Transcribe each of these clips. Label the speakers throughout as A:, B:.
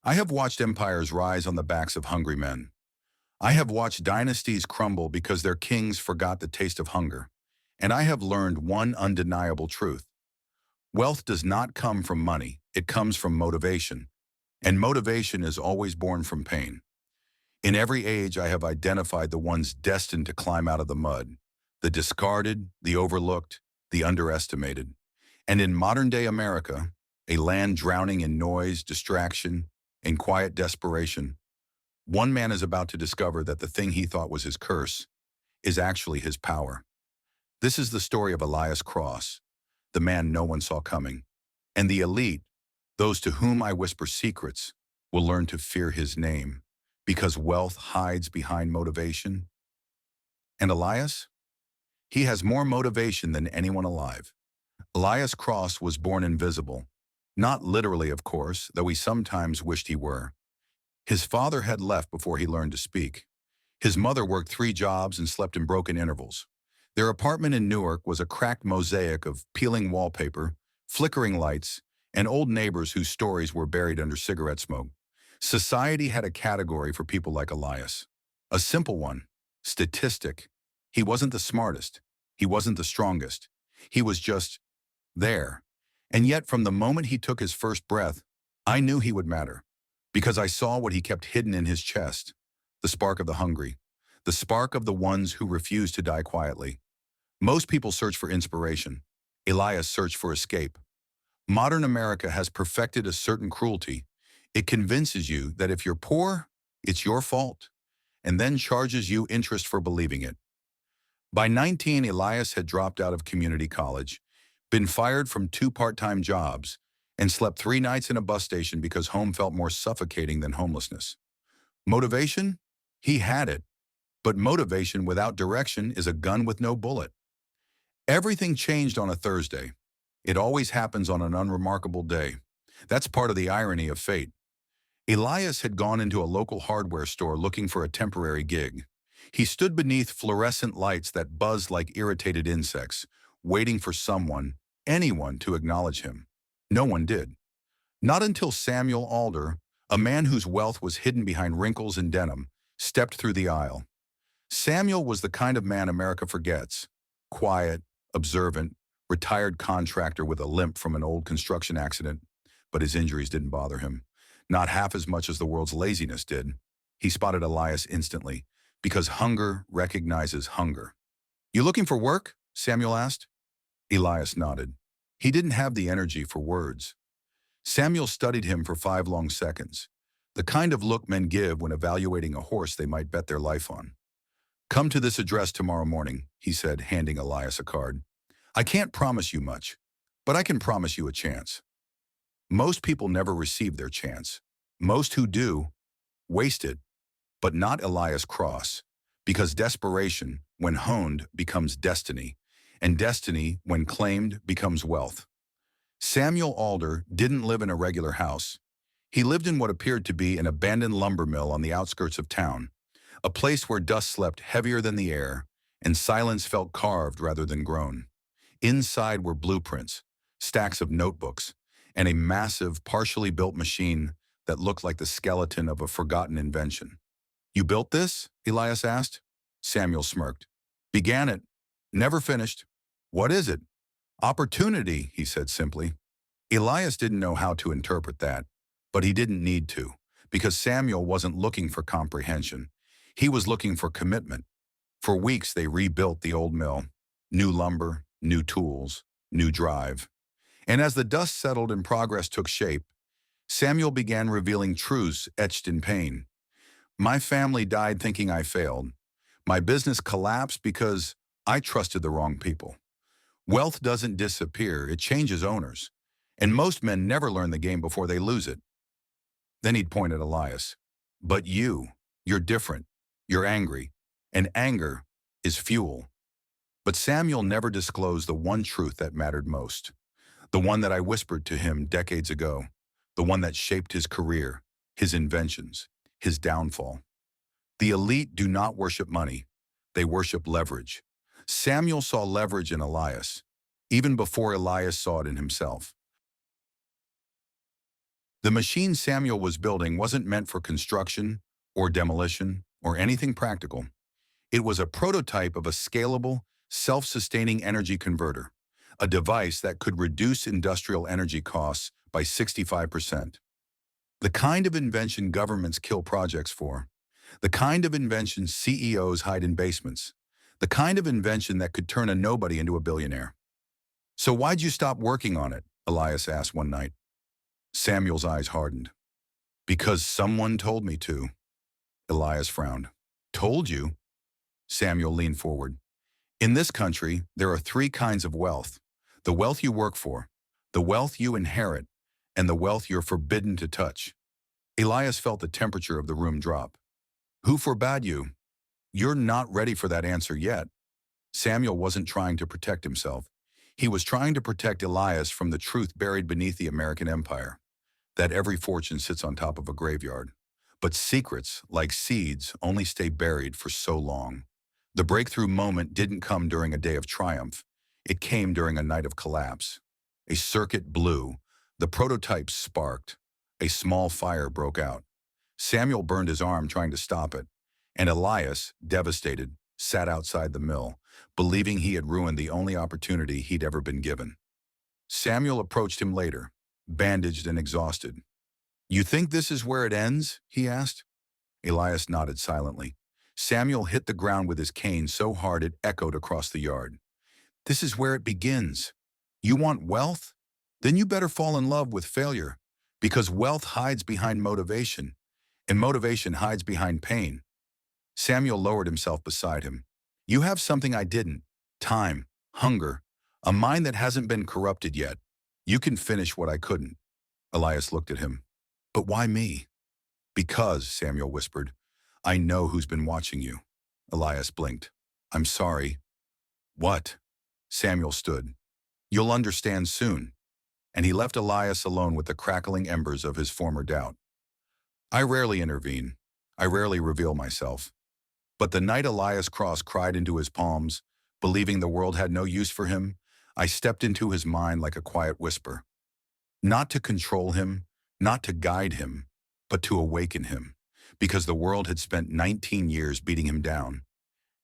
A: I have watched empires rise on the backs of hungry men. I have watched dynasties crumble because their kings forgot the taste of hunger. And I have learned one undeniable truth. Wealth does not come from money, it comes from motivation. And motivation is always born from pain. In every age, I have identified the ones destined to climb out of the mud, the discarded, the overlooked, the underestimated. And in modern-day America, a land drowning in noise, distraction, and quiet desperation, one man is about to discover that the thing he thought was his curse is actually his power. This is the story of Elias Cross, the man no one saw coming. And the elite, those to whom I whisper secrets, will learn to fear his name because wealth hides behind motivation. And Elias? He has more motivation than anyone alive. Elias Cross was born invisible. Not literally, of course, though he sometimes wished he were. His father had left before he learned to speak. His mother worked 3 jobs and slept in broken intervals. Their apartment in Newark was a cracked mosaic of peeling wallpaper, flickering lights, and old neighbors whose stories were buried under cigarette smoke. Society had a category for people like Elias. A simple one: statistic. He wasn't the smartest. He wasn't the strongest. He was just there. And yet, from the moment he took his first breath, I knew he would matter. Because I saw what he kept hidden in his chest: the spark of the hungry, the spark of the ones who refuse to die quietly. Most people search for inspiration. Elias searched for escape. Modern America has perfected a certain cruelty. It convinces you that if you're poor, it's your fault, and then charges you interest for believing it. By 19, Elias had dropped out of community college, been fired from 2 part-time jobs, and slept 3 nights in a bus station because home felt more suffocating than homelessness. Motivation? He had it. But motivation without direction is a gun with no bullet. Everything changed on a Thursday. It always happens on an unremarkable day. That's part of the irony of fate. Elias had gone into a local hardware store looking for a temporary gig. He stood beneath fluorescent lights that buzzed like irritated insects, waiting for someone, anyone, to acknowledge him. No one did. Not until Samuel Alder, a man whose wealth was hidden behind wrinkles and denim, stepped through the aisle. Samuel was the kind of man America forgets: quiet, observant, retired contractor with a limp from an old construction accident. But his injuries didn't bother him. Not half as much as the world's laziness did. He spotted Elias instantly, because hunger recognizes hunger. "You looking for work?" Samuel asked. Elias nodded. He didn't have the energy for words. Samuel studied him for 5 long seconds, the kind of look men give when evaluating a horse they might bet their life on. "Come to this address tomorrow morning," he said, handing Elias a card. "I can't promise you much, but I can promise you a chance." Most people never receive their chance. Most who do, waste it. But not Elias Cross, because desperation, when honed, becomes destiny, and destiny, when claimed, becomes wealth. Samuel Alder didn't live in a regular house. He lived in what appeared to be an abandoned lumber mill on the outskirts of town, a place where dust slept heavier than the air, and silence felt carved rather than grown. Inside were blueprints, stacks of notebooks, and a massive, partially built machine that looked like the skeleton of a forgotten invention. "You built this?" Elias asked. Samuel smirked. "Began it. Never finished." "What is it?" "Opportunity," he said simply. Elias didn't know how to interpret that, but he didn't need to, because Samuel wasn't looking for comprehension. He was looking for commitment. For weeks they rebuilt the old mill. New lumber, new tools, new drive. And as the dust settled and progress took shape, Samuel began revealing truths etched in pain. "My family died thinking I failed. My business collapsed because I trusted the wrong people. Wealth doesn't disappear, it changes owners. And most men never learn the game before they lose it." Then he'd point at Elias. "But you're different. You're angry. And anger is fuel." But Samuel never disclosed the one truth that mattered most. The one that I whispered to him decades ago. The one that shaped his career, his inventions, his downfall. The elite do not worship money. They worship leverage. Samuel saw leverage in Elias, even before Elias saw it in himself. The machine Samuel was building wasn't meant for construction or demolition or anything practical. It was a prototype of a scalable, self-sustaining energy converter, a device that could reduce industrial energy costs by 65%. The kind of invention governments kill projects for, the kind of invention CEOs hide in basements, the kind of invention that could turn a nobody into a billionaire. "So why'd you stop working on it?" Elias asked one night. Samuel's eyes hardened. "Because someone told me to." Elias frowned. "Told you?" Samuel leaned forward. "In this country, there are three kinds of wealth. The wealth you work for, the wealth you inherit, and the wealth you're forbidden to touch." Elias felt the temperature of the room drop. "Who forbade you?" "You're not ready for that answer yet." Samuel wasn't trying to protect himself. He was trying to protect Elias from the truth buried beneath the American empire, that every fortune sits on top of a graveyard. But secrets, like seeds, only stay buried for so long. The breakthrough moment didn't come during a day of triumph. It came during a night of collapse. A circuit blew. The prototype sparked. A small fire broke out. Samuel burned his arm trying to stop it, and Elias, devastated, sat outside the mill, believing he had ruined the only opportunity he'd ever been given. Samuel approached him later, bandaged and exhausted. "You think this is where it ends?" he asked. Elias nodded silently. Samuel hit the ground with his cane so hard it echoed across the yard. "This is where it begins. You want wealth? Then you better fall in love with failure, because wealth hides behind motivation, and motivation hides behind pain." Samuel lowered himself beside him. "You have something I didn't. Time, hunger, a mind that hasn't been corrupted yet. You can finish what I couldn't." Elias looked at him. "But why me?" "Because," Samuel whispered, "I know who's been watching you." Elias blinked. "I'm sorry." "What?" Samuel stood. "You'll understand soon." And he left Elias alone with the crackling embers of his former doubt. I rarely intervene. I rarely reveal myself. But the night Elias Cross cried into his palms, believing the world had no use for him, I stepped into his mind like a quiet whisper. Not to control him, not to guide him, but to awaken him, because the world had spent 19 years beating him down,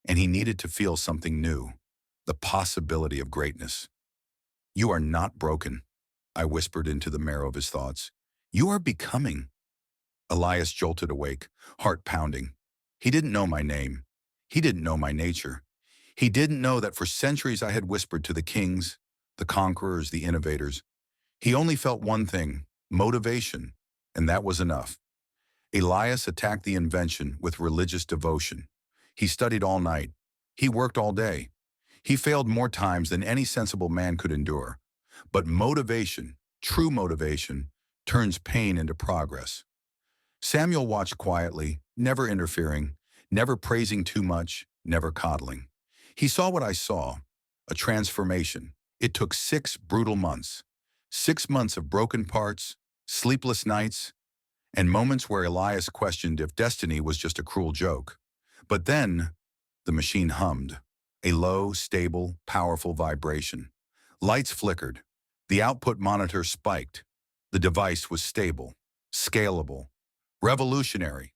A: and he needed to feel something new, the possibility of greatness. "You are not broken," I whispered into the marrow of his thoughts. "You are becoming." Elias jolted awake, heart pounding. He didn't know my name. He didn't know my nature. He didn't know that for centuries I had whispered to the kings, the conquerors, the innovators. He only felt one thing, motivation, and that was enough. Elias attacked the invention with religious devotion. He studied all night. He worked all day. He failed more times than any sensible man could endure. But motivation, true motivation, turns pain into progress. Samuel watched quietly, never interfering, never praising too much, never coddling. He saw what I saw, a transformation. It took 6 brutal months. 6 months of broken parts, sleepless nights, and moments where Elias questioned if destiny was just a cruel joke. But then, the machine hummed, a low, stable, powerful vibration. Lights flickered. The output monitor spiked. The device was stable, scalable, revolutionary.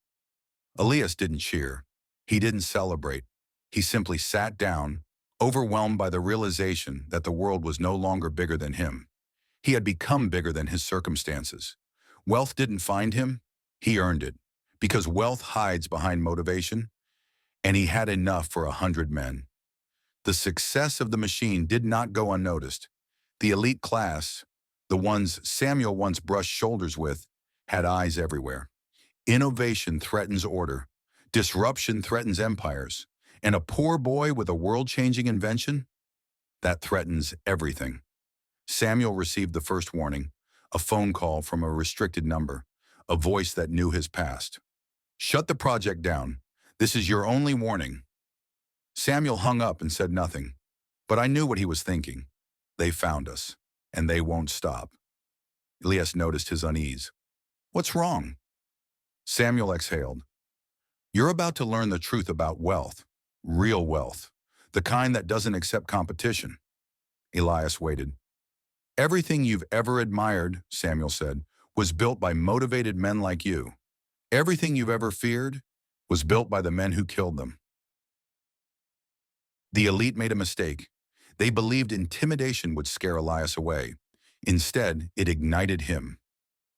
A: Elias didn't cheer. He didn't celebrate. He simply sat down, overwhelmed by the realization that the world was no longer bigger than him. He had become bigger than his circumstances. Wealth didn't find him. He earned it, because wealth hides behind motivation, and he had enough for 100 men. The success of the machine did not go unnoticed. The elite class, the ones Samuel once brushed shoulders with, had eyes everywhere. Innovation threatens order. Disruption threatens empires. And a poor boy with a world-changing invention? That threatens everything. Samuel received the first warning, a phone call from a restricted number, a voice that knew his past. "Shut the project down. This is your only warning." Samuel hung up and said nothing, but I knew what he was thinking. They found us, and they won't stop. Elias noticed his unease. "What's wrong?" Samuel exhaled. "You're about to learn the truth about wealth, real wealth, the kind that doesn't accept competition." Elias waited. "Everything you've ever admired," Samuel said, was built by motivated men like you. Everything you've ever feared was built by the men who killed them. The elite made a mistake. They believed intimidation would scare Elias away. Instead, it ignited him.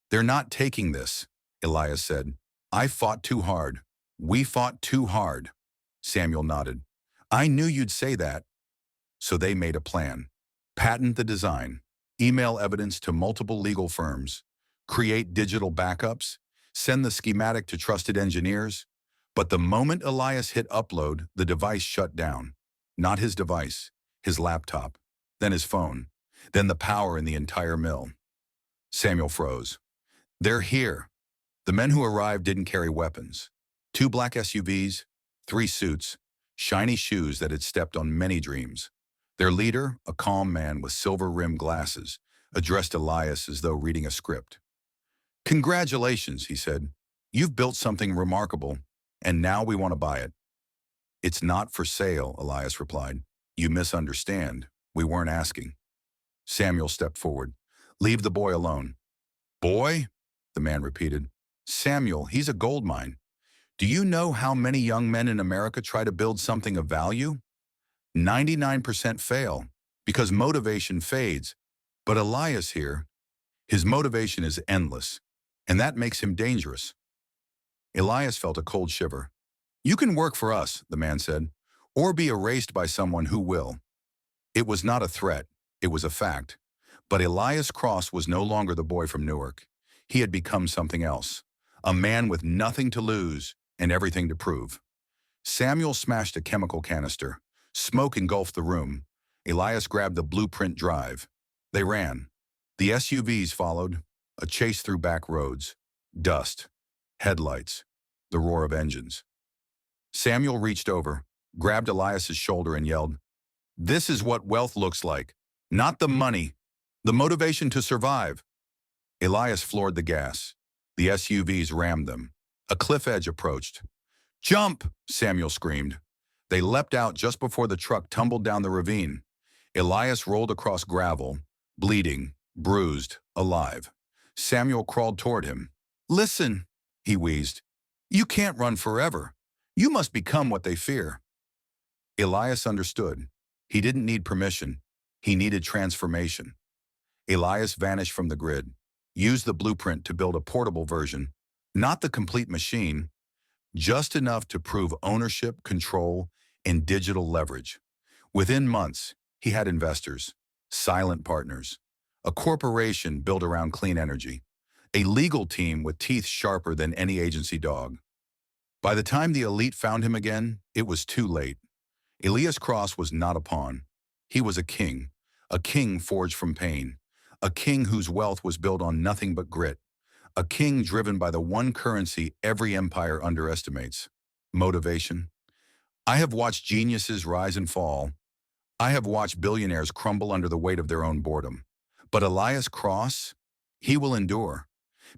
A: "They're not taking this," Elias said. "I fought too hard. We fought too hard." Samuel nodded. "I knew you'd say that." So they made a plan. Patent the design, email evidence to multiple legal firms, create digital backups, send the schematic to trusted engineers. But the moment Elias hit upload, the device shut down. Not his device, his laptop, then his phone, then the power in the entire mill. Samuel froze. "They're here." The men who arrived didn't carry weapons. 2 black SUVs, 3 suits, shiny shoes that had stepped on many dreams. Their leader, a calm man with silver-rimmed glasses, addressed Elias as though reading a script. "Congratulations," he said. "You've built something remarkable, and now we want to buy it." "It's not for sale," Elias replied. "You misunderstand. We weren't asking." Samuel stepped forward. "Leave the boy alone." "Boy?" the man repeated. "Samuel, he's a gold mine. Do you know how many young men in America try to build something of value? 99% fail, because motivation fades. But Elias here, his motivation is endless, and that makes him dangerous." Elias felt a cold shiver. "You can work for us," the man said, "or be erased by someone who will." It was not a threat, it was a fact. But Elias Cross was no longer the boy from Newark. He had become something else, a man with nothing to lose and everything to prove. Samuel smashed a chemical canister. Smoke engulfed the room. Elias grabbed the blueprint drive. They ran. The SUVs followed, a chase through back roads. Dust, headlights, the roar of engines. Samuel reached over, grabbed Elias's shoulder and yelled, "This is what wealth looks like. Not the money, the motivation to survive." Elias floored the gas. The SUVs rammed them. A cliff edge approached. "Jump!" Samuel screamed. They leapt out just before the truck tumbled down the ravine. Elias rolled across gravel, bleeding, bruised, alive. Samuel crawled toward him. "Listen," he wheezed. "You can't run forever. You must become what they fear." Elias understood. He didn't need permission. He needed transformation. Elias vanished from the grid, used the blueprint to build a portable version, not the complete machine, just enough to prove ownership, control, and digital leverage. Within months, he had investors, silent partners, a corporation built around clean energy, a legal team with teeth sharper than any agency dog. By the time the elite found him again, it was too late. Elias Cross was not a pawn. He was a king forged from pain, a king whose wealth was built on nothing but grit, a king driven by the one currency every empire underestimates: motivation. I have watched geniuses rise and fall. I have watched billionaires crumble under the weight of their own boredom. But Elias Cross, he will endure,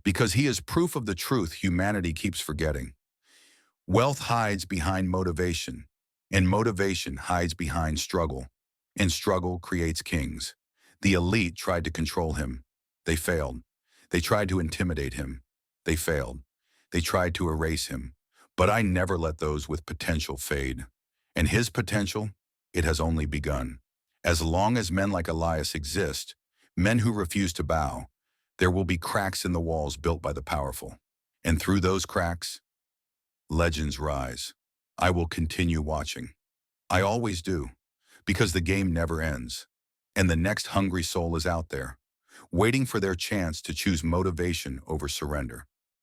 A: because he is proof of the truth humanity keeps forgetting. Wealth hides behind motivation, and motivation hides behind struggle, and struggle creates kings. The elite tried to control him. They failed. They tried to intimidate him. They failed. They tried to erase him. But I never let those with potential fade. And his potential, it has only begun. As long as men like Elias exist, men who refuse to bow, there will be cracks in the walls built by the powerful. And through those cracks, legends rise. I will continue watching. I always do, because the game never ends. And the next hungry soul is out there, waiting for their chance to choose motivation over surrender.